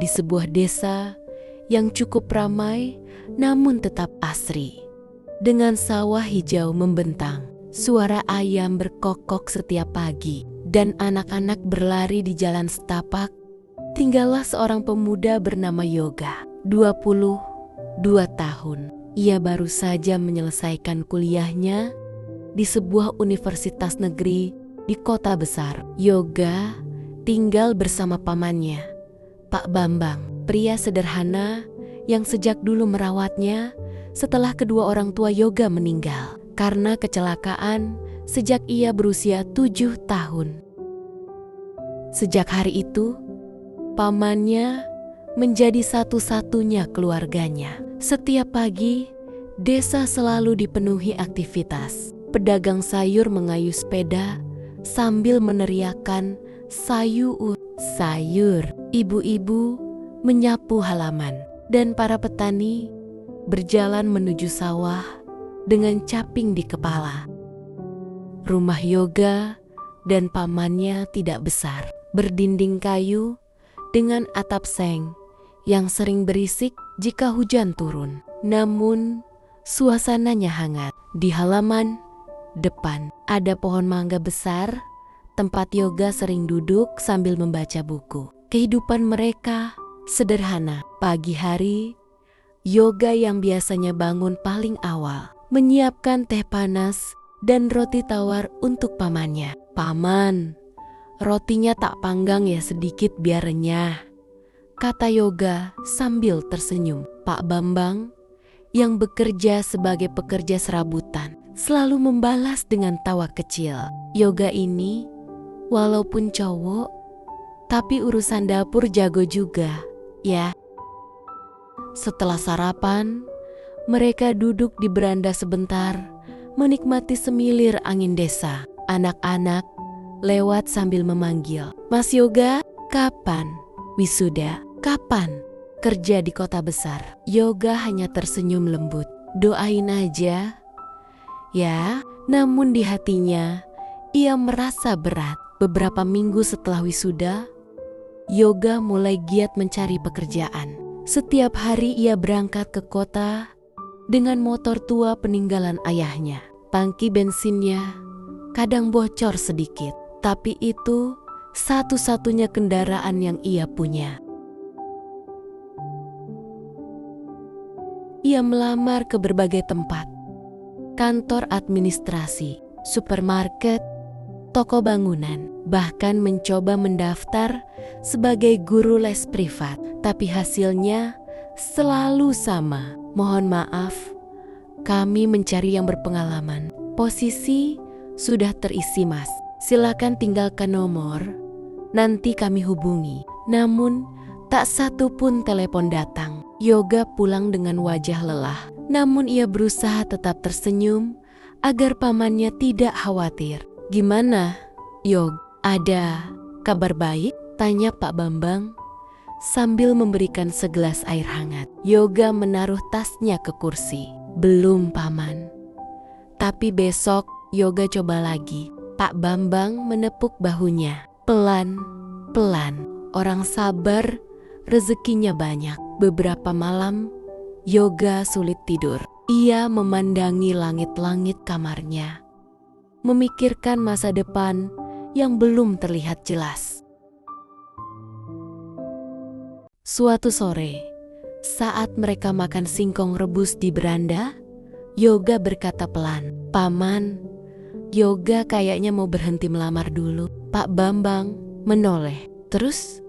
di sebuah desa yang cukup ramai namun tetap asri. Dengan sawah hijau membentang, suara ayam berkokok setiap pagi, dan anak-anak berlari di jalan setapak, tinggallah seorang pemuda bernama Yoga, 22 tahun. Ia baru saja menyelesaikan kuliahnya di sebuah universitas negeri di kota besar. Yoga tinggal bersama pamannya, Pak Bambang, pria sederhana yang sejak dulu merawatnya setelah kedua orang tua Yoga meninggal karena kecelakaan sejak ia berusia 7 tahun. Sejak hari itu, pamannya menjadi satu-satunya keluarganya. Setiap pagi, desa selalu dipenuhi aktivitas. Pedagang sayur mengayuh sepeda sambil meneriakkan sayur. Ibu-ibu menyapu halaman, dan para petani berjalan menuju sawah dengan caping di kepala. Rumah Yoga dan pamannya tidak besar, berdinding kayu dengan atap seng yang sering berisik jika hujan turun. Namun, suasananya hangat. Di halaman depan ada pohon mangga besar, tempat Yoga sering duduk sambil membaca buku. Kehidupan mereka sederhana. Pagi hari, Yoga yang biasanya bangun paling awal menyiapkan teh panas dan roti tawar untuk pamannya. "Paman, rotinya tak panggang ya sedikit biar renyah," kata Yoga sambil tersenyum. Pak Bambang yang bekerja sebagai pekerja serabutan selalu membalas dengan tawa kecil. Yoga ini walaupun cowok, tapi urusan dapur jago juga, ya. Setelah sarapan, mereka duduk di beranda sebentar, menikmati semilir angin desa. Anak-anak lewat sambil memanggil, "Mas Yoga, kapan wisuda? Kapan kerja di kota besar?" Yoga hanya tersenyum lembut. "Doain aja ya." Namun di hatinya, ia merasa berat. Beberapa minggu setelah wisuda, Yoga mulai giat mencari pekerjaan. Setiap hari ia berangkat ke kota dengan motor tua peninggalan ayahnya. Tangki bensinnya kadang bocor sedikit, tapi itu satu-satunya kendaraan yang ia punya. Ia melamar ke berbagai tempat: kantor administrasi, supermarket, toko bangunan, bahkan mencoba mendaftar sebagai guru les privat. Tapi hasilnya selalu sama. "Mohon maaf, kami mencari yang berpengalaman. Posisi sudah terisi, Mas. Silakan tinggalkan nomor, nanti kami hubungi." Namun tak satu pun telepon datang. Yoga pulang dengan wajah lelah. Namun ia berusaha tetap tersenyum agar pamannya tidak khawatir. "Gimana, Yog? Ada kabar baik?" tanya Pak Bambang sambil memberikan segelas air hangat. Yoga menaruh tasnya ke kursi. "Belum, Paman. Tapi besok Yoga coba lagi." Pak Bambang menepuk bahunya. "Pelan-pelan. Orang sabar, rezekinya banyak." Beberapa malam, Yoga sulit tidur. Ia memandangi langit-langit kamarnya, memikirkan masa depan yang belum terlihat jelas. Suatu sore, saat mereka makan singkong rebus di beranda, Yoga berkata pelan, "Paman, Yoga kayaknya mau berhenti melamar dulu." Pak Bambang menoleh. "Terus,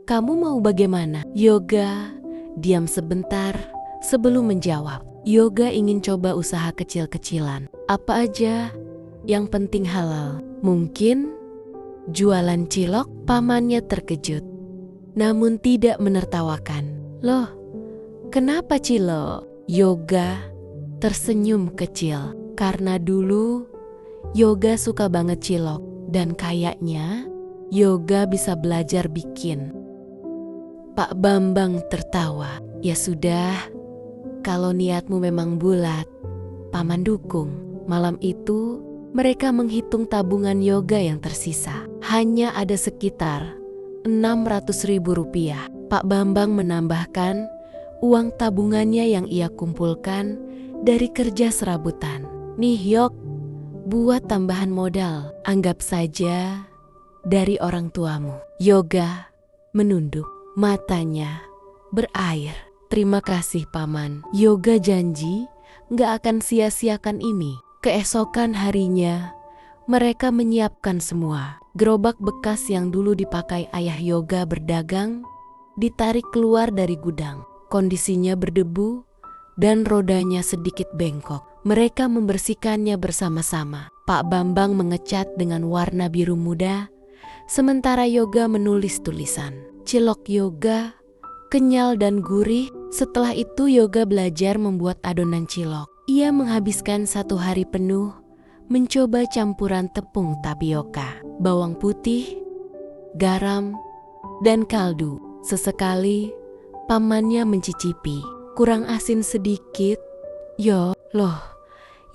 kamu mau bagaimana?" Yoga diam sebentar sebelum menjawab. Yoga ingin coba usaha kecil-kecilan. Apa aja, yang penting halal. Mungkin jualan cilok. Pamannya terkejut, namun tidak menertawakan. "Loh, kenapa cilok?" Yoga tersenyum kecil. Karena dulu Yoga suka banget cilok dan kayaknya Yoga bisa belajar bikin. Pak Bambang tertawa. "Ya sudah, kalau niatmu memang bulat, Paman dukung." Malam itu mereka menghitung tabungan Yoga yang tersisa. Hanya ada sekitar 600.000 rupiah. Pak Bambang menambahkan uang tabungannya yang ia kumpulkan dari kerja serabutan. Nih Yok, buat tambahan modal. Anggap saja dari orang tuamu. Yoga menunduk, matanya berair. Terima kasih Paman. Yoga janji gak akan sia-siakan ini. Keesokan harinya, mereka menyiapkan semua. Gerobak bekas yang dulu dipakai ayah Yoga berdagang ditarik keluar dari gudang. Kondisinya berdebu dan rodanya sedikit bengkok. Mereka membersihkannya bersama-sama. Pak Bambang mengecat dengan warna biru muda, sementara Yoga menulis tulisan. Cilok Yoga kenyal dan gurih. Setelah itu Yoga belajar membuat adonan cilok. Ia menghabiskan 1 hari penuh mencoba campuran tepung tapioka, bawang putih, garam, dan kaldu. Sesekali pamannya mencicipi. Kurang asin sedikit. Yo, loh,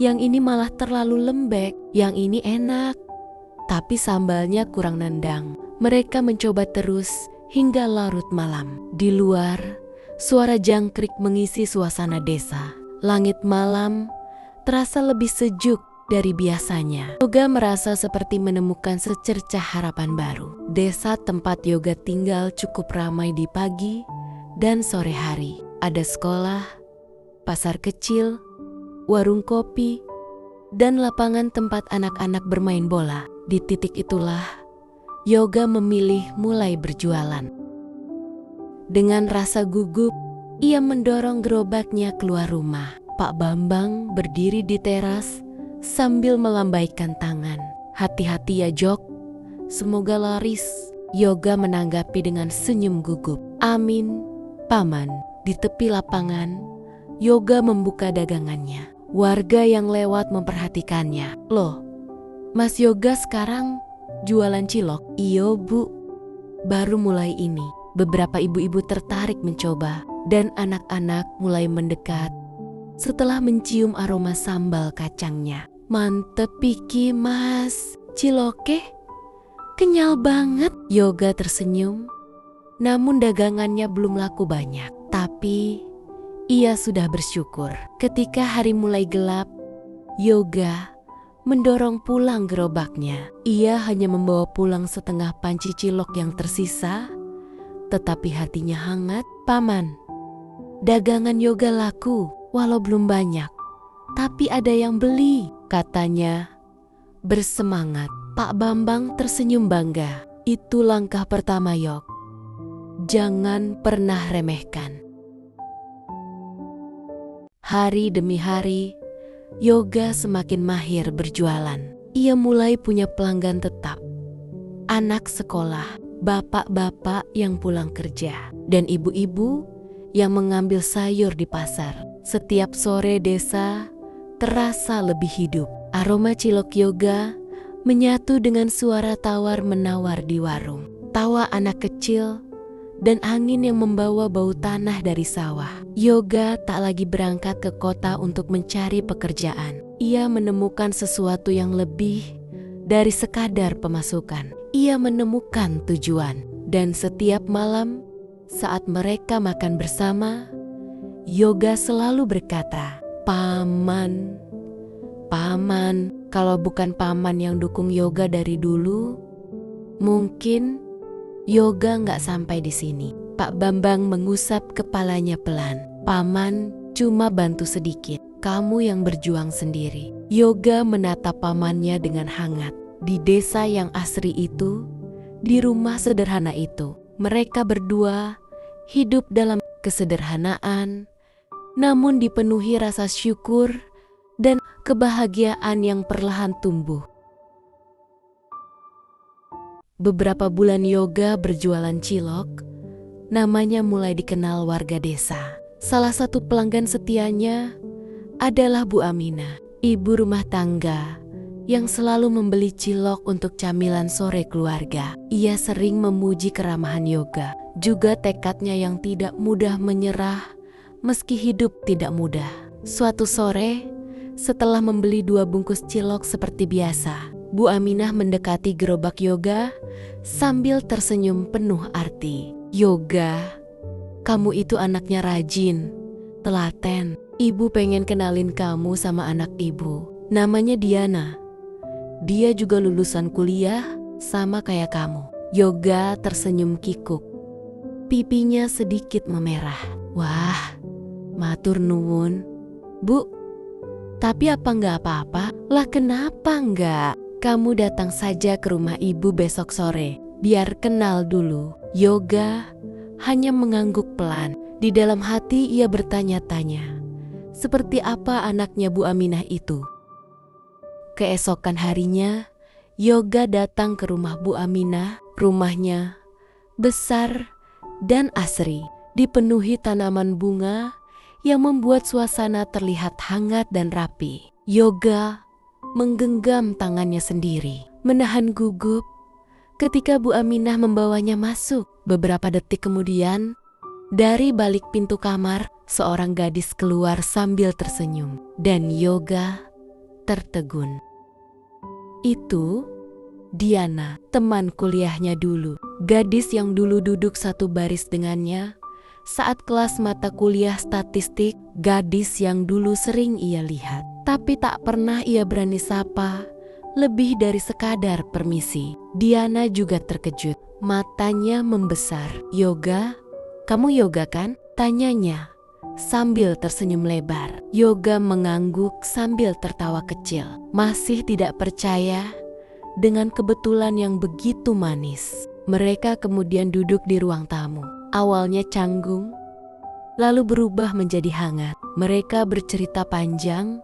yang ini malah terlalu lembek, yang ini enak. Tapi sambalnya kurang nendang. Mereka mencoba terus hingga larut malam. Di luar, suara jangkrik mengisi suasana desa. Langit malam terasa lebih sejuk dari biasanya. Yoga merasa seperti menemukan secercah harapan baru. Desa tempat Yoga tinggal cukup ramai di pagi dan sore hari. Ada sekolah, pasar kecil, warung kopi, dan lapangan tempat anak-anak bermain bola. Di titik itulah Yoga memilih mulai berjualan. Dengan rasa gugup, ia mendorong gerobaknya keluar rumah. Pak Bambang berdiri di teras sambil melambaikan tangan. Hati-hati ya Jok, semoga laris. Yoga menanggapi dengan senyum gugup. Amin, Paman. Di tepi lapangan, Yoga membuka dagangannya. Warga yang lewat memperhatikannya. Loh, Mas Yoga sekarang jualan cilok? Iyo Bu, baru mulai ini. Beberapa ibu-ibu tertarik mencoba dan anak-anak mulai mendekat setelah mencium aroma sambal kacangnya. Mantep Piki Mas, ciloke kenyal banget. Yoga tersenyum, namun dagangannya belum laku banyak. Tapi ia sudah bersyukur. Ketika hari mulai gelap, Yoga mendorong pulang gerobaknya. Ia hanya membawa pulang setengah panci cilok yang tersisa, tetapi hatinya hangat. Paman, dagangan Yoga laku walau belum banyak, tapi ada yang beli, katanya bersemangat. Pak Bambang tersenyum bangga. Itu langkah pertama Yok. Jangan pernah remehkan. Hari demi hari, Yoga semakin mahir berjualan. Ia mulai punya pelanggan tetap. Anak sekolah, bapak-bapak yang pulang kerja, dan ibu-ibu yang mengambil sayur di pasar. Setiap sore desa terasa lebih hidup. Aroma cilok Yoga menyatu dengan suara tawar-menawar di warung. Tawa anak kecil dan angin yang membawa bau tanah dari sawah. Yoga tak lagi berangkat ke kota untuk mencari pekerjaan. Ia menemukan sesuatu yang lebih dari sekadar pemasukan. Ia menemukan tujuan. Dan setiap malam saat mereka makan bersama, Yoga selalu berkata, Paman, Paman. Kalau bukan Paman yang dukung Yoga dari dulu, mungkin Yoga nggak sampai di sini. Pak Bambang mengusap kepalanya pelan. Paman cuma bantu sedikit. Kamu yang berjuang sendiri. Yoga menatap pamannya dengan hangat. Di desa yang asri itu, di rumah sederhana itu, mereka berdua hidup dalam kesederhanaan, namun dipenuhi rasa syukur dan kebahagiaan yang perlahan tumbuh. Beberapa bulan Yoga berjualan cilok, namanya mulai dikenal warga desa. Salah satu pelanggan setianya adalah Bu Aminah, ibu rumah tangga yang selalu membeli cilok untuk camilan sore keluarga. Ia sering memuji keramahan Yoga, juga tekadnya yang tidak mudah menyerah meski hidup tidak mudah. Suatu sore, setelah membeli 2 bungkus cilok seperti biasa, Bu Aminah mendekati gerobak Yoga sambil tersenyum penuh arti. Yoga, kamu itu anaknya rajin, telaten. Ibu pengen kenalin kamu sama anak ibu. Namanya Diana. Dia juga lulusan kuliah sama kayak kamu. Yoga tersenyum kikuk. Pipinya sedikit memerah. Wah, matur nuwun. Bu, tapi apa nggak apa-apa? Lah kenapa nggak? Kamu datang saja ke rumah ibu besok sore. Biar kenal dulu. Yoga hanya mengangguk pelan. Di dalam hati ia bertanya-tanya. Seperti apa anaknya Bu Aminah itu? Keesokan harinya, Yoga datang ke rumah Bu Aminah. Rumahnya besar dan asri, dipenuhi tanaman bunga yang membuat suasana terlihat hangat dan rapi. Yoga menggenggam tangannya sendiri, menahan gugup ketika Bu Aminah membawanya masuk. Beberapa detik kemudian, dari balik pintu kamar, seorang gadis keluar sambil tersenyum, dan Yoga tertegun. Itu Diana, teman kuliahnya dulu. Gadis yang dulu duduk satu baris dengannya saat kelas mata kuliah statistik. Gadis yang dulu sering ia lihat, tapi tak pernah ia berani sapa lebih dari sekadar permisi. Diana juga terkejut, matanya membesar. Yoga, kamu Yoga kan? Tanyanya sambil tersenyum lebar. Yoga mengangguk sambil tertawa kecil, masih tidak percaya dengan kebetulan yang begitu manis. Mereka kemudian duduk di ruang tamu. Awalnya canggung, lalu berubah menjadi hangat. Mereka bercerita panjang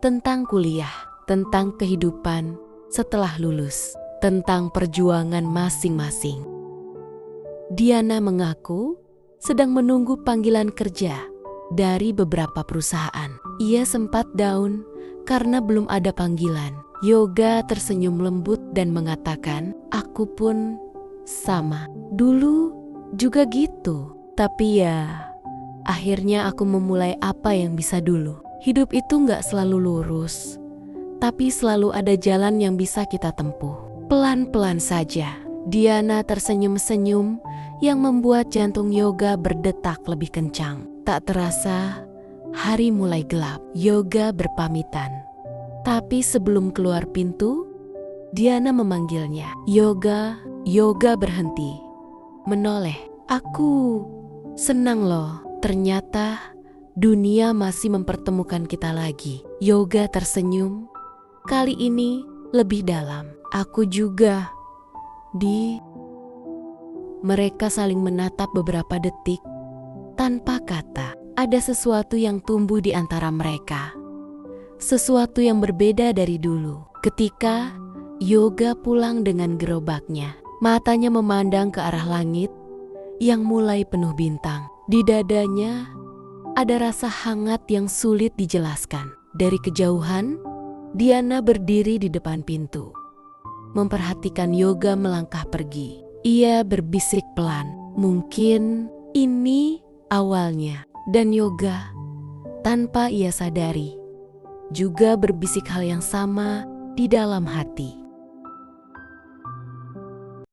tentang kuliah, tentang kehidupan setelah lulus, tentang perjuangan masing-masing. Diana mengaku sedang menunggu panggilan kerja dari beberapa perusahaan. Ia sempat down karena belum ada panggilan. Yoga tersenyum lembut dan mengatakan, aku pun sama. Dulu juga gitu. Tapi ya, akhirnya aku memulai apa yang bisa dulu. Hidup itu gak selalu lurus, tapi selalu ada jalan yang bisa kita tempuh. Pelan-pelan saja. Diana tersenyum-senyum yang membuat jantung Yoga berdetak lebih kencang. Tak terasa, hari mulai gelap. Yoga berpamitan. Tapi sebelum keluar pintu, Diana memanggilnya. Yoga, Yoga berhenti. Menoleh. Aku senang loh. Ternyata dunia masih mempertemukan kita lagi. Yoga tersenyum. Kali ini lebih dalam. Aku juga. Mereka saling menatap beberapa detik. Tanpa kata, ada sesuatu yang tumbuh di antara mereka. Sesuatu yang berbeda dari dulu. Ketika Yoga pulang dengan gerobaknya, matanya memandang ke arah langit yang mulai penuh bintang. Di dadanya ada rasa hangat yang sulit dijelaskan. Dari kejauhan, Diana berdiri di depan pintu, memperhatikan Yoga melangkah pergi. Ia berbisik pelan, mungkin ini awalnya. Dan Yoga, tanpa ia sadari, juga berbisik hal yang sama di dalam hati.